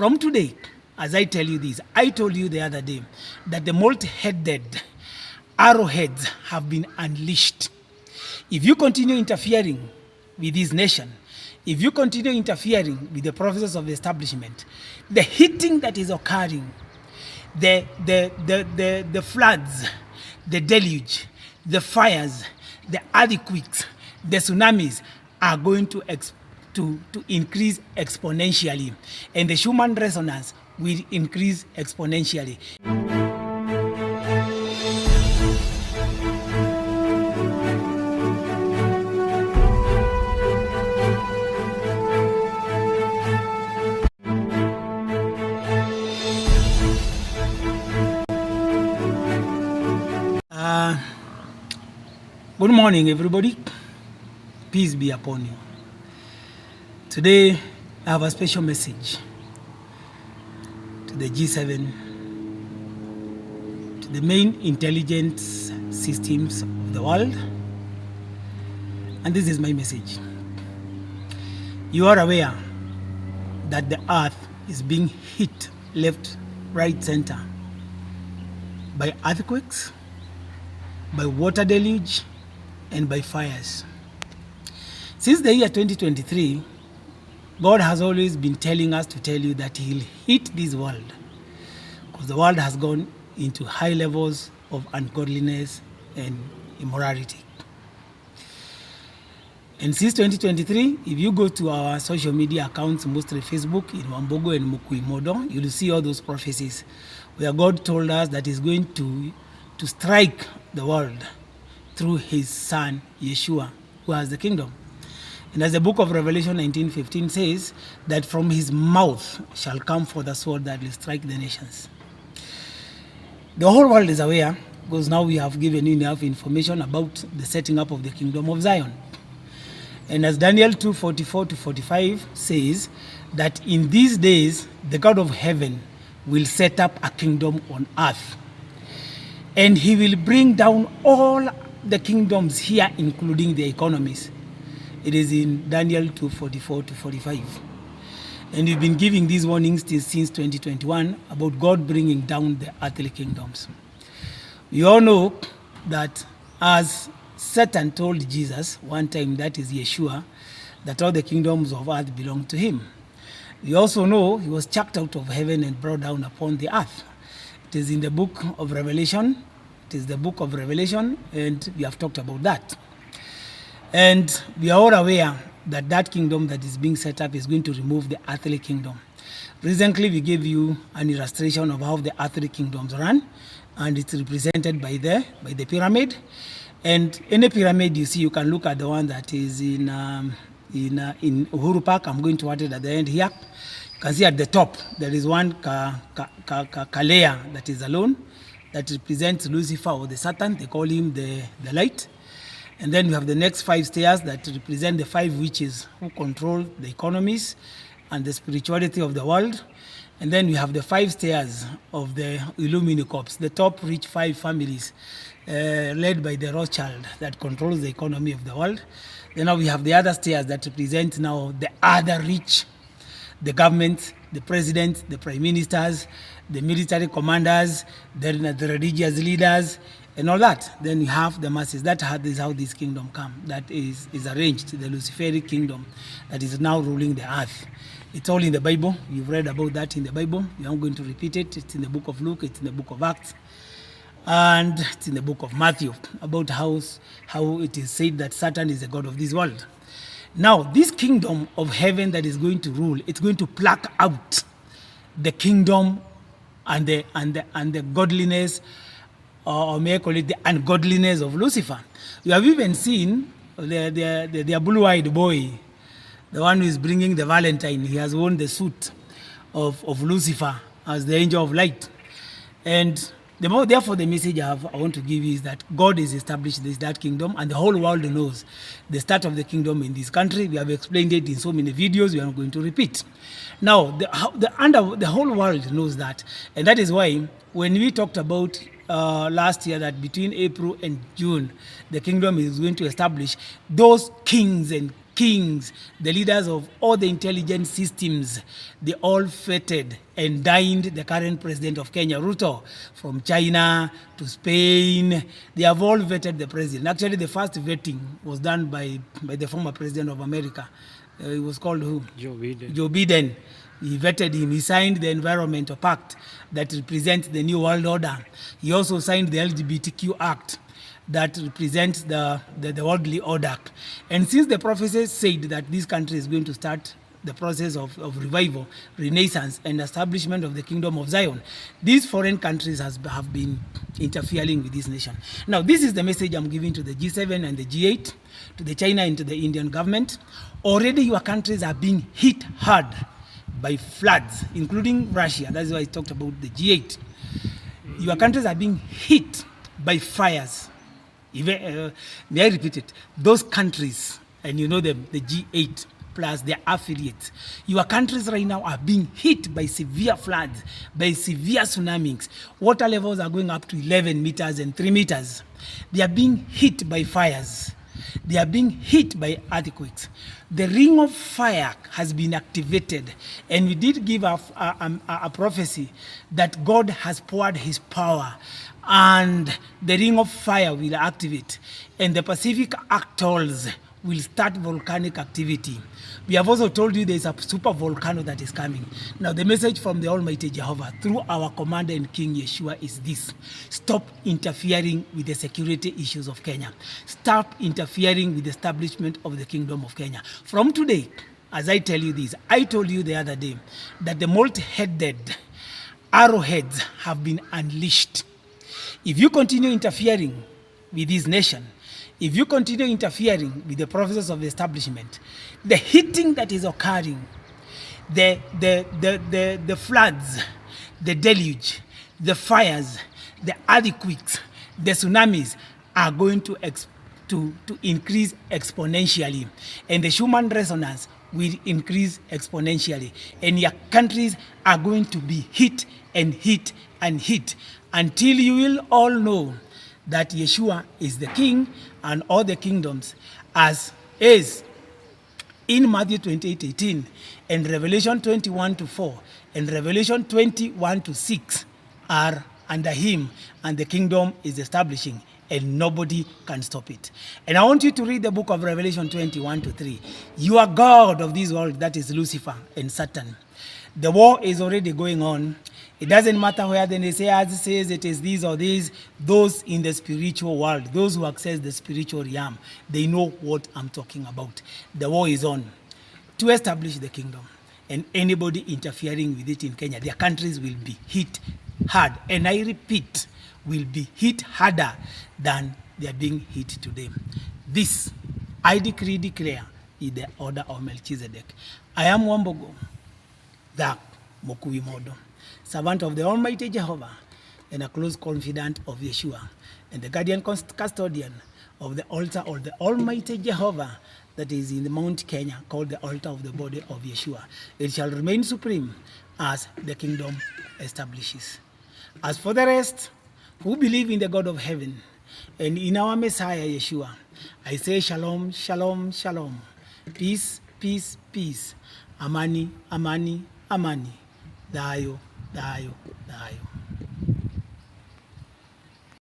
from today, as I tell you this, I told you the other day that the multi-headed arrowheads have been unleashed. If you continue interfering with this nation, if you continue interfering with the process of the establishment, the hitting that is occurring, the floods, the deluge, the fires, the earthquakes, the tsunamis are going to increase exponentially, and the human resonance will increase exponentially. Good morning, everybody. Peace be upon you. Today, I have a special message to the G7, to the main intelligence systems of the world. And this is my message. You are aware that the earth is being hit left, right, center by earthquakes, by water deluge, and by fires. Since the year 2023, God has always been telling us to tell you that He'll hit this world, because the world has gone into high levels of ungodliness and immorality. And since 2023, if you go to our social media accounts, mostly Facebook, in Wambogo and MUKUI MONDO, you'll see all those prophecies where God told us that He's going to strike the world through His Son, Yeshua, who has the kingdom. And as the book of Revelation 19:15 says, that from His mouth shall come forth a sword that will strike the nations. The whole world is aware, because now we have given you enough information about the setting up of the kingdom of Zion. And as Daniel 2:44-45 says, that in these days the God of heaven will set up a kingdom on earth, and He will bring down all the kingdoms here, including the economies. It is in Daniel 2:44-45. And we've been giving these warnings since 2021 about God bringing down the earthly kingdoms. We all know that as Satan told Jesus one time, that is Yeshua, that all the kingdoms of earth belong to him. We also know he was chucked out of heaven and brought down upon the earth. It is in the book of Revelation. It is the book of Revelation, and we have talked about that. And we are all aware that that kingdom that is being set up is going to remove the earthly kingdom. Recently, we gave you an illustration of how the earthly kingdoms run, and it's represented by the pyramid. And any pyramid you see, you can look at the one that is in Uhuru Park. I'm going to write it at the end here. You can see at the top there is one Kalea that is alone, that represents Lucifer or the Satan. They call him the light. And then we have the next 5 stairs that represent the 5 witches who control the economies and the spirituality of the world. And then we have the 5 stairs of the Illuminati Corps, the top rich 5 families led by the Rothschild that controls the economy of the world. Then now we have the other stairs that represent now the other rich, the government, the president, the prime ministers, the military commanders, the religious leaders, and all that. Then we have the masses. That is how this kingdom come. That is arranged, the Luciferic kingdom that is now ruling the earth. It's all in the Bible. You've read about that in the Bible. I'm going to repeat it. It's in the book of Luke, it's in the book of Acts, and it's in the book of Matthew, about how it is said that Satan is the god of this world. Now, this kingdom of heaven that is going to rule, it's going to pluck out the kingdom and the godliness, or may I call it the ungodliness of Lucifer. You have even seen the blue-eyed boy, the one who is bringing the Valentine. He has worn the suit of Lucifer as the angel of light. And therefore, the message I want to give you is that God has established that kingdom, and the whole world knows the start of the kingdom in this country. We have explained it in so many videos. We are not going to repeat. Now, the whole world knows that, and that is why when we talked about last year that between April and June, the kingdom is going to establish, those kings and kings, the leaders of all the intelligence systems, they all feted and dined the current president of Kenya, Ruto, from China to Spain. They have all vetted the president. Actually, the first vetting was done by the former president of America. He was called who? Joe Biden. Joe Biden. He vetted him. He signed the Environmental Pact that represents the New World Order. He also signed the LGBTQ Act that represents the worldly order. And since the prophecies said that this country is going to start the process of revival, renaissance, and establishment of the kingdom of Zion, these foreign countries have been interfering with this nation. Now, this is the message I'm giving to the G7 and the G8, to the China and to the Indian government. Already your countries are being hit hard by floods, including Russia. That's why I talked about the G8. Your countries are being hit by fires. Even, may I repeat it? Those countries, and you know them, the G8 plus their affiliates, your countries right now are being hit by severe floods, by severe tsunamis. Water levels are going up to 11 meters and 3 meters. They are being hit by fires. They are being hit by earthquakes. The ring of fire has been activated, and we did give a prophecy that God has poured his power, and the ring of fire will activate, and the Pacific atolls will start volcanic activity. We have also told you there is a super volcano that is coming. Now, the message from the Almighty Jehovah through our commander and King Yeshua is this: stop interfering with the security issues of Kenya. Stop interfering with the establishment of the kingdom of Kenya. From today, as I tell you this, I told you the other day that the multi-headed arrowheads have been unleashed. If you continue interfering with this nation, if you continue interfering with the process of the establishment, the hitting that is occurring, the floods, the deluge, the fires, the earthquakes, the tsunamis are going to increase exponentially, and the Schumann resonance will increase exponentially, and your countries are going to be hit and hit and hit until you will all know that Yeshua is the king and all the kingdoms, as is in Matthew 28:18 and Revelation 21:4 and Revelation 21:6 are under him, and the kingdom is establishing, and nobody can stop it. And I want you to read the book of Revelation 21:3. You are God of this world, that is Lucifer and Satan. The war is already going on. It doesn't matter where the naysayers says it is this or this. Those in the spiritual world, those who access the spiritual realm, they know what I'm talking about. The war is on to establish the kingdom, and anybody interfering with it in Kenya, their countries will be hit hard. And I repeat, will be hit harder than they are being hit today. This, I declare, is the order of Melchizedek. I am Wambogo, the MUKUI MONDO, servant of the Almighty Jehovah, and a close confidant of Yeshua, and the guardian custodian of the altar of the Almighty Jehovah that is in the Mount Kenya, called the altar of the body of Yeshua. It shall remain supreme as the kingdom establishes. As for the rest who believe in the God of heaven and in our Messiah Yeshua, I say shalom, shalom, shalom. Peace, peace, peace. Amani, amani, amani. Dayo, dayo, dayo.